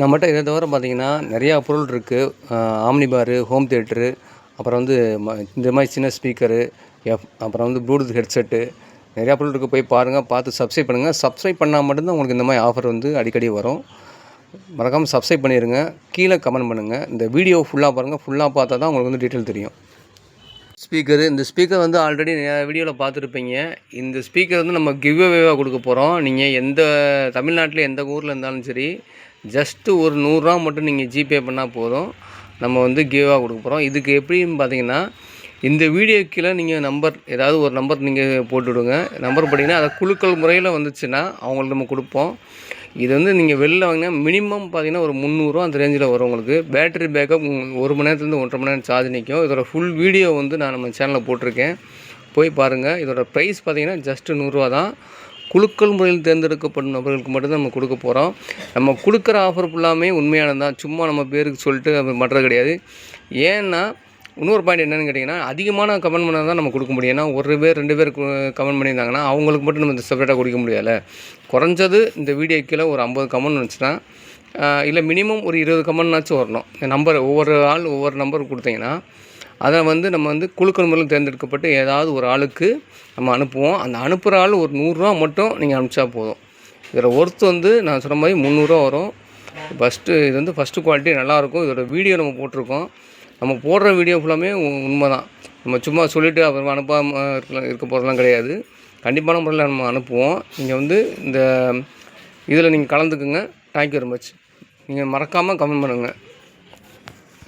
நம்மகிட்ட இதை தவிர பார்த்தீங்கன்னா நிறையா பொருள் இருக்குது. ஆம்னி பாரு, ஹோம் தியேட்டரு, அப்புறம் வந்து இந்த மாதிரி சின்ன ஸ்பீக்கரு, அப்புறம் வந்து ப்ளூடூத் ஹெட்செட்டு, நிறையா பொருள் இருக்குது. போய் பாருங்கள், பார்த்து சப்ஸ்கிரைப் பண்ணுங்கள். சப்ஸ்கிரைப் பண்ணால் மட்டும்தான் உங்களுக்கு இந்த மாதிரி ஆஃபர் வந்து அடிக்கடி வரும். மறக்காமல் சப்ஸ்கிரைப் பண்ணிடுங்க. கீழே கமெண்ட் பண்ணுங்கள். இந்த வீடியோ ஃபுல்லாக பாருங்கள். ஃபுல்லாக பார்த்தா தான் உங்களுக்கு வந்து டீட்டெயில் தெரியும். ஸ்பீக்கரு, இந்த ஸ்பீக்கர் வந்து ஆல்ரெடி வீடியோவில் பார்த்துருப்பீங்க. இந்த ஸ்பீக்கர் வந்து நம்ம கிவ்அவேவாக கொடுக்க போகிறோம். நீங்கள் எந்த தமிழ்நாட்டில் எந்த ஊரில் இருந்தாலும் சரி, ஜஸ்ட்டு ஒரு 100 ரூபா மட்டும் நீங்கள் ஜிபே பண்ணால் போதும். நம்ம வந்து கிவ்அவேவாக கொடுக்க போகிறோம். இதுக்கு எப்படின்னு பார்த்தீங்கன்னா, இந்த வீடியோ கீழே நீங்கள் நம்பர் ஏதாவது ஒரு நம்பர் நீங்கள் போட்டுவிடுங்க. நம்பர் போட்டிங்கன்னா அதை குலுக்கல் முறையில் வந்துச்சுன்னா அவங்களுக்கு நம்ம கொடுப்போம். இது வந்து நீங்கள் வெளில வாங்கினா மினிமம் பார்த்தீங்கன்னா ஒரு 300 அந்த ரேஞ்சில் வரும். உங்களுக்கு பேட்டரி பேக்கப் 1 மணி நேரத்துலேருந்து 1.5 மணி நேரம் சார்ஜ் நிற்கும். இதோட ஃபுல் வீடியோ வந்து நான் நம்ம சேனலில் போட்டிருக்கேன், போய் பாருங்கள். இதோட ப்ரைஸ் பார்த்தீங்கன்னா ஜஸ்ட்டு 100 ரூபா தான். குலுக்கல் முறையில் தேர்ந்தெடுக்கப்படும் நபர்களுக்கு மட்டும்தான் நம்ம கொடுக்க போகிறோம். நம்ம கொடுக்குற ஆஃபர் ஃபுல்லாமே உண்மையானது தான். சும்மா நம்ம பேருக்கு சொல்லிட்டு அது பண்ணுறது கிடையாது. ஏன்னா இன்னொரு பாயிண்ட் என்னென்னு கேட்டிங்கன்னா, அதிகமான கமெண்ட் பண்ணால் தான் நம்ம கொடுக்க முடியும். ஏன்னா 1 பேர் 2 பேர் கமெண்ட் பண்ணியிருந்தாங்கன்னா அவங்களுக்கு மட்டும் நம்ம செப்பரேட்டாக கொடுக்க முடியாதுல்ல. குறைஞ்சது இந்த வீடியோ கீழே ஒரு 50 கமெண்ட் வந்துச்சுன்னா, இல்லை மினிமம் ஒரு 20 கமெண்ட்னாச்சும் வரணும். நம்பர் ஒவ்வொரு ஆள் ஒவ்வொரு நம்பர் கொடுத்தீங்கன்னா அதை வந்து நம்ம வந்து குலுக்கல் முறையில் தேர்ந்தெடுக்கப்பட்டு ஏதாவது ஒரு ஆளுக்கு நம்ம அனுப்புவோம். அந்த அனுப்புகிற ஆள் ஒரு 100 ரூபா மட்டும் நீங்கள் அனுப்பிச்சா போதும். இதில் ஒர்த்து வந்து நான் சொன்ன மாதிரி 300 ரூபா வரும். இது வந்து ஃபஸ்ட்டு குவாலிட்டி நல்லாயிருக்கும். இதோட வீடியோ நம்ம போட்டிருக்கோம். நம்ம போடுற வீடியோ ஃபுல்லாமே உண்மை தான். நம்ம சும்மா சொல்லிவிட்டு அப்புறமா அனுப்பாமல் இருக்க போகிறதுலாம் கிடையாது. கண்டிப்பான முறையில் நம்ம அனுப்புவோம். நீங்கள் வந்து இந்த இதில் நீங்கள் கலந்துக்குங்க. Thank you very much. நீங்கள் மறக்காமல் கமெண்ட் பண்ணுங்கள்.